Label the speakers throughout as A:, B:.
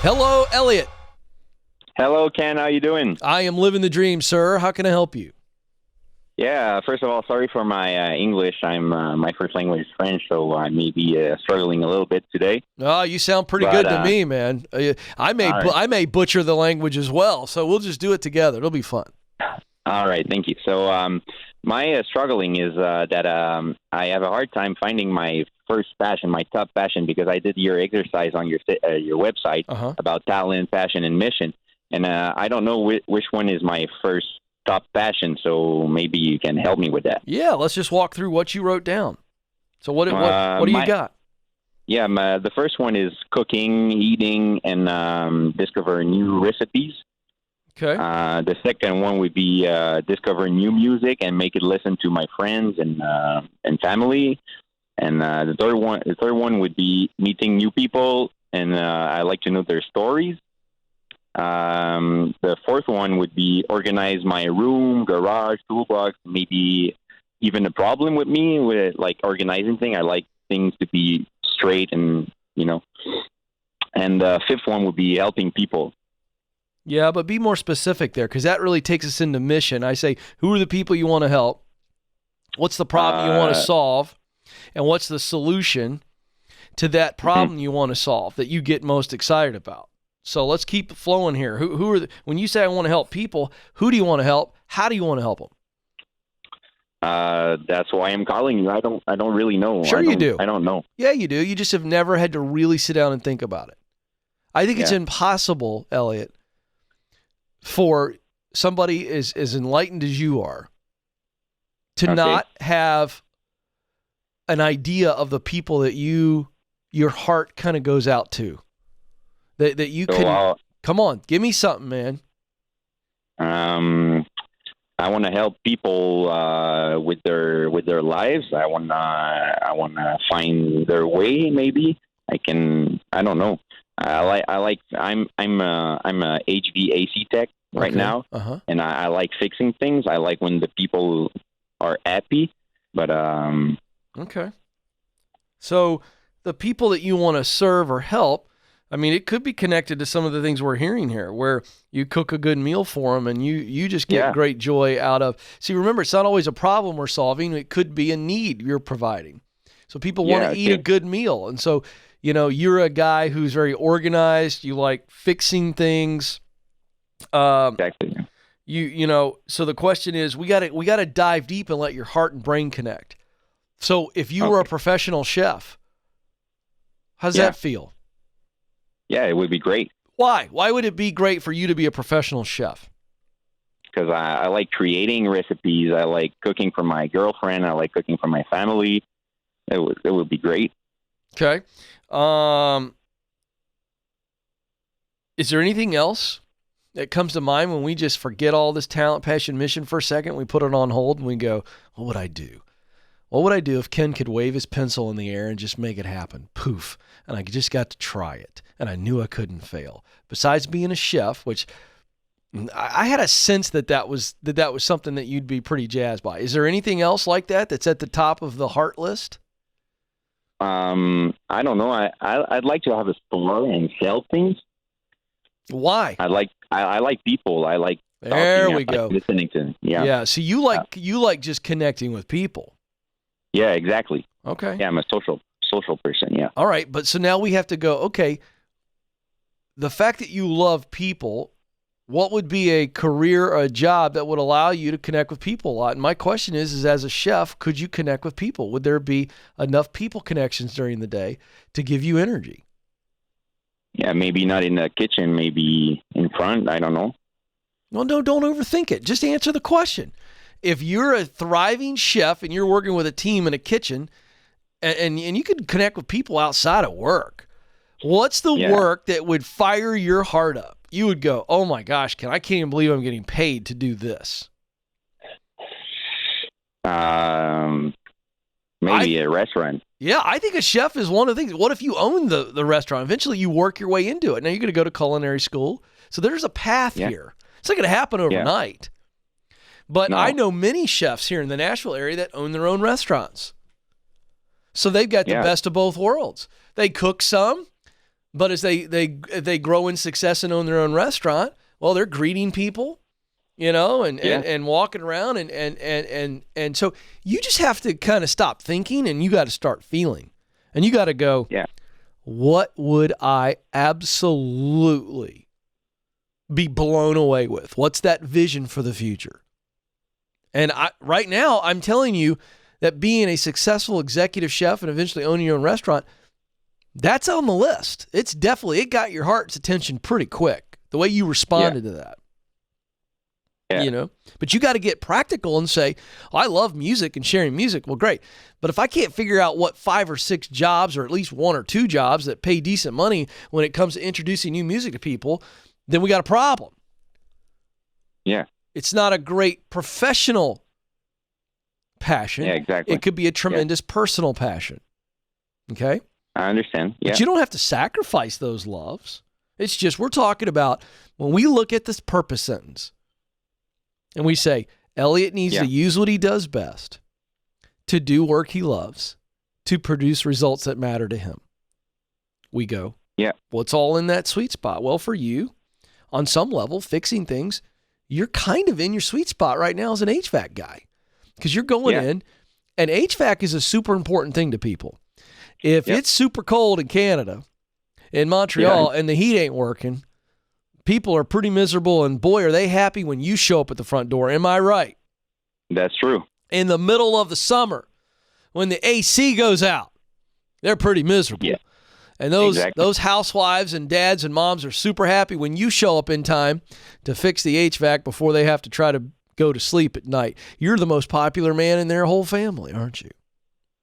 A: Hello, Elliot.
B: Hello, Ken. How you doing?
A: I am living the dream, sir. How can I help you?
B: Yeah, first of all, sorry for my English. My first language is French, so I may be struggling a little bit today.
A: Oh, you sound pretty
B: But,
A: good to me, man. I may
B: all right.
A: I may butcher the language as well, so we'll just do it together. It'll be fun.
B: All right, thank you. So my struggling is that I have a hard time finding my first passion, my top passion, because I did your exercise on your website about talent, passion, and mission, and I don't know which one is my first top passion. So maybe you can help me with that.
A: Yeah, let's just walk through what you wrote down. So what do you got?
B: Yeah, the first one is cooking, eating, and discover new recipes.
A: Okay.
B: The second one would be discover new music and make it listen to my friends and family. And the third one would be meeting new people, and I like to know their stories. The fourth one would be organize my room, garage, toolbox, maybe even a problem with me with like organizing things. I like things to be straight and, and the fifth one would be helping people.
A: Yeah, but be more specific there, because that really takes us into mission. I say, who are the people you want to help? What's the problem you want to solve? And what's the solution to that problem you want to solve that you get most excited about? So let's keep it flowing here. Who are when you say I want to help people, who do you want to help? How do you want to help them?
B: That's why I'm calling you. I don't really know.
A: Sure you do.
B: I don't know.
A: Yeah, you do. You just have never had to really sit down and think about it. I think it's impossible, Elliot, for somebody as enlightened as you are to not have an idea of the people that your heart kind of goes out to. That you can come on, give me something, man.
B: I want to help people with their lives. I want to find their way. Maybe I don't know. I'm a HVAC tech right now, and I like fixing things. I like when the people are happy. But
A: okay. So the people that you want to serve or help, I mean, it could be connected to some of the things we're hearing here, where you cook a good meal for them and you just get great joy out of. See, remember, it's not always a problem we're solving. It could be a need you're providing. So people want to eat a good meal. And so, you're a guy who's very organized. You like fixing things.
B: Exactly.
A: So the question is, we got to dive deep and let your heart and brain connect. So if you were a professional chef, how does that feel?
B: Yeah, it would be great.
A: Why? Why would it be great for you to be a professional chef?
B: Because I like creating recipes. I like cooking for my girlfriend. I like cooking for my family. It would be great.
A: Okay. Is there anything else that comes to mind when we just forget all this talent, passion, mission for a second? We put it on hold and we go, what would I do? What would I do if Ken could wave his pencil in the air and just make it happen? Poof. And I just got to try it. And I knew I couldn't fail. Besides being a chef, which I had a sense that was something that you'd be pretty jazzed by. Is there anything else like that that's at the top of the heart list?
B: I don't know. I'd like to have a store and sell things.
A: Why?
B: I like people. I like
A: there
B: talking.
A: We go.
B: Like listening to them.
A: Yeah. So you like just connecting with people.
B: Yeah, exactly.
A: Okay.
B: Yeah, I'm a social person. Yeah.
A: All right, but so now we have to go. Okay. The fact that you love people, what would be a career or a job that would allow you to connect with people a lot? And my question is as a chef, could you connect with people? Would there be enough people connections during the day to give you energy?
B: Yeah, maybe not in the kitchen, maybe in front. I don't know.
A: Well, no, don't overthink it. Just answer the question. If you're a thriving chef and you're working with a team in a kitchen and you can connect with people outside of work, what's the work that would fire your heart up? You would go, oh my gosh, I can't even believe I'm getting paid to do this.
B: Maybe a restaurant. Yeah,
A: I think a chef is one of the things. What if you own the restaurant? Eventually you work your way into it. Now you're going to go to culinary school. So there's a path here. It's not going to happen overnight. But I know many chefs here in the Nashville area that own their own restaurants. So they've got the best of both worlds. They cook some, But as they grow in success and own their own restaurant, well, they're greeting people, and walking around and so you just have to kind of stop thinking and you got to start feeling. And you got to go, what would I absolutely be blown away with? What's that vision for the future? And right now, I'm telling you that being a successful executive chef and eventually owning your own restaurant, that's on the list. It got your heart's attention pretty quick, the way you responded to that.
B: Yeah.
A: But you got to get practical and say, I love music and sharing music. Well, great. But if I can't figure out what 5 or 6 jobs or at least 1 or 2 jobs that pay decent money when it comes to introducing new music to people, then we got a problem.
B: Yeah.
A: It's not a great professional passion.
B: Yeah, exactly.
A: It could be a tremendous personal passion. Okay?
B: I understand. Yeah.
A: But you don't have to sacrifice those loves. It's just we're talking about when we look at this purpose sentence and we say, Elliot needs to use what he does best to do work he loves, to produce results that matter to him. We go, well, it's all in that sweet spot. Well, for you, on some level, fixing things, you're kind of in your sweet spot right now as an HVAC guy because you're going in, and HVAC is a super important thing to people. If it's super cold in Canada, in Montreal, and the heat ain't working, people are pretty miserable, and boy, are they happy when you show up at the front door. Am I right?
B: That's true.
A: In the middle of the summer, when the AC goes out, they're pretty miserable.
B: Yeah.
A: And those housewives and dads and moms are super happy when you show up in time to fix the HVAC before they have to try to go to sleep at night. You're the most popular man in their whole family, aren't you?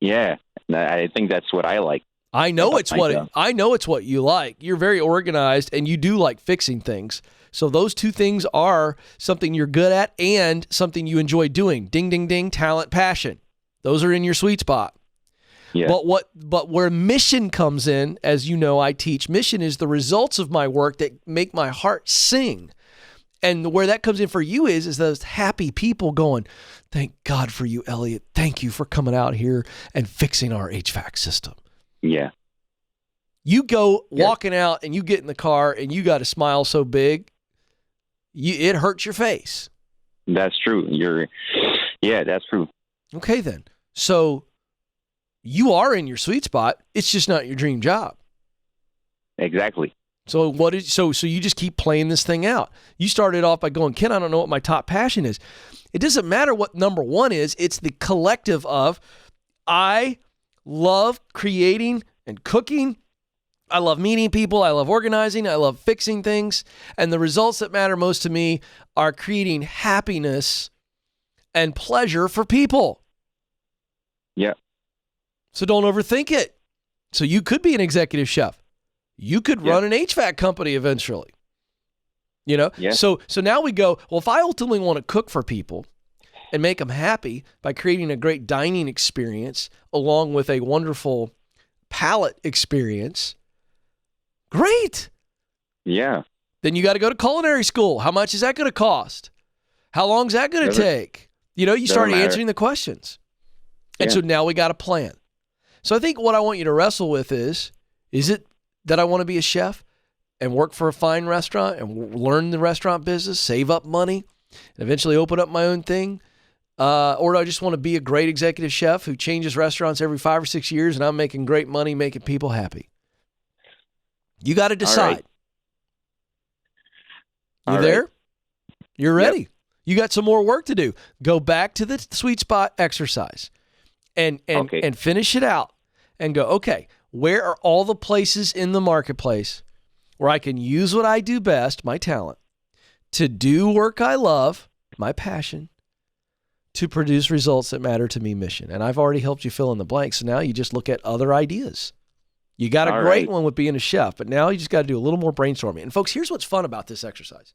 B: Yeah. I think that's what I like.
A: I know it's what you like. You're very organized and you do like fixing things. So those two things are something you're good at and something you enjoy doing. Ding, ding, ding, talent, passion. Those are in your sweet spot.
B: Yeah.
A: But where mission comes in, as you know, I teach, mission is the results of my work that make my heart sing. And where that comes in for you is those happy people going, thank God for you, Elliot. Thank you for coming out here and fixing our HVAC system.
B: Yeah.
A: You go walking out and you get in the car and you got a smile so big, it hurts your face.
B: That's true. That's true.
A: Okay, then. So you are in your sweet spot. It's just not your dream job.
B: Exactly.
A: So so you just keep playing this thing out. You started off by going, Ken, I don't know what my top passion is. It doesn't matter what number one is. It's the collective of, I love creating and cooking. I love meeting people. I love organizing. I love fixing things. And the results that matter most to me are creating happiness and pleasure for people.
B: Yeah.
A: So don't overthink it. So you could be an executive chef. You could run an HVAC company eventually. Yeah. So now we go, well, if I ultimately want to cook for people and make them happy by creating a great dining experience along with a wonderful palate experience, great.
B: Yeah.
A: Then you got to go to culinary school. How much is that going to cost? How long is that going to take? You start answering the questions. And so now we got a plan. So I think what I want you to wrestle with is it that I want to be a chef and work for a fine restaurant and learn the restaurant business, save up money, and eventually open up my own thing? Or do I just want to be a great executive chef who changes restaurants every 5 or 6 years and I'm making great money, making people happy? You got to decide. You there? You're ready. Yep. You got some more work to do. Go back to the sweet spot exercise and finish it out and go, okay, where are all the places in the marketplace where I can use what I do best, my talent, to do work I love, my passion, to produce results that matter to me, mission? And I've already helped you fill in the blanks. So now you just look at other ideas. You got a great one with being a chef, but now you just got to do a little more brainstorming. And folks, here's what's fun about this exercise.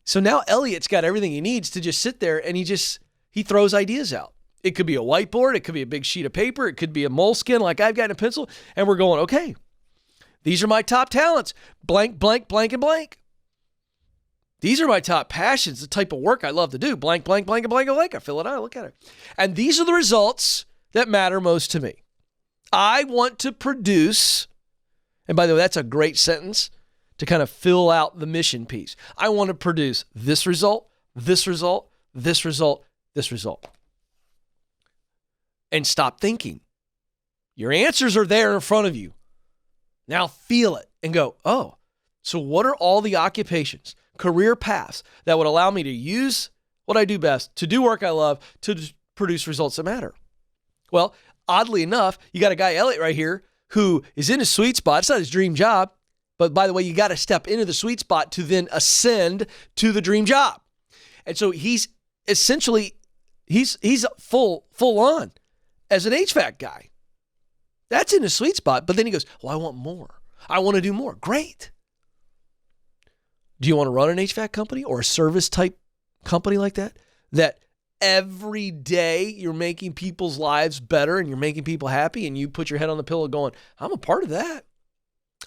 A: So now Elliot's got everything he needs to just sit there and he throws ideas out. It could be a whiteboard. It could be a big sheet of paper. It could be a moleskin like I've got in a pencil. And we're going, okay, these are my top talents, blank, blank, blank, and blank. These are my top passions, the type of work I love to do, blank, blank, blank, and blank, and blank. I fill it out. I look at it. And these are the results that matter most to me. I want to produce, And by the way, that's a great sentence to kind of fill out the mission piece. I want to produce this result, this result, this result, this result. And stop thinking. Your answers are there in front of you. Now feel it and go, oh, so what are all the occupations, career paths that would allow me to use what I do best, to do work I love, to produce results that matter? Well, oddly enough, you got a guy, Elliot, right here, who is in his sweet spot. It's not his dream job. But by the way, you got to step into the sweet spot to then ascend to the dream job. And so he's essentially, he's full on as an HVAC guy. That's in his sweet spot. But then he goes, well, I want more. I want to do more. Great. Do you want to run an HVAC company or a service type company like that? That every day you're making people's lives better and you're making people happy and you put your head on the pillow going, I'm a part of that.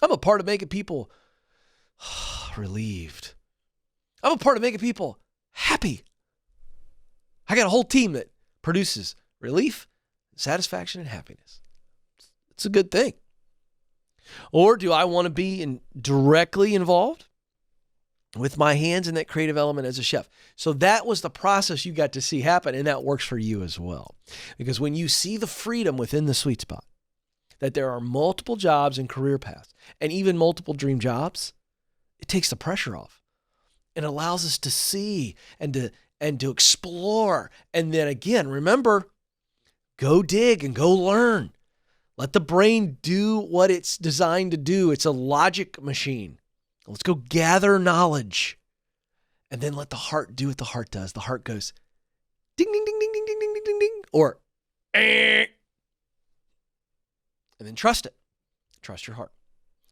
A: I'm a part of making people relieved. I'm a part of making people happy. I got a whole team that produces relief, satisfaction, and happiness. It's a good thing. Or do I want to be directly involved with my hands in that creative element as a chef? So that was the process you got to see happen, and that works for you as well. Because when you see the freedom within the sweet spot, that there are multiple jobs and career paths, and even multiple dream jobs, it takes the pressure off. It allows us to see and to explore. And then again, remember, go dig and go learn. Let the brain do what it's designed to do. It's a logic machine. Let's go gather knowledge. And then let the heart do what the heart does. The heart goes ding, ding, ding, ding, ding, ding, ding, ding, ding, ding, or and then trust it. Trust your heart.